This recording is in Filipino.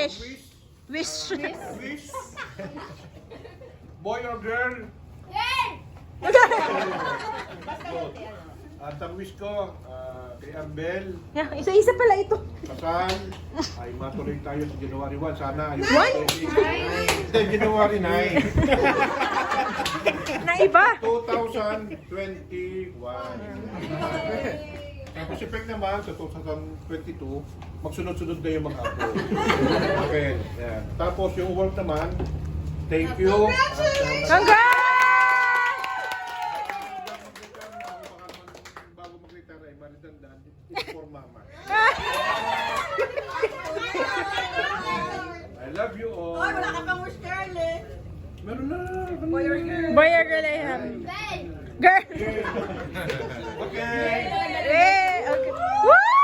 Wish. Wish. Wish. Wish. Boy or girl? At ang wish ko kay Ambel, Yeah, isa-isa pala ito. kasal, ay matuloy tayo sa January 1. Sana ay One? Hindi, January 9. Na iba. 2021. Tapos si Peg naman sa 2022, magsunod-sunod na yung mga apo. Okay, yan. Tapos yung work naman, thank you. Congrats! Bago mag-retire ay maritandaan, it's for mama. I love you all. Ay, wala ka pang wish, girl eh. Meron na. Boy or girl? Boy or girl I have? Girl! Okay. Eh, okay. Woo!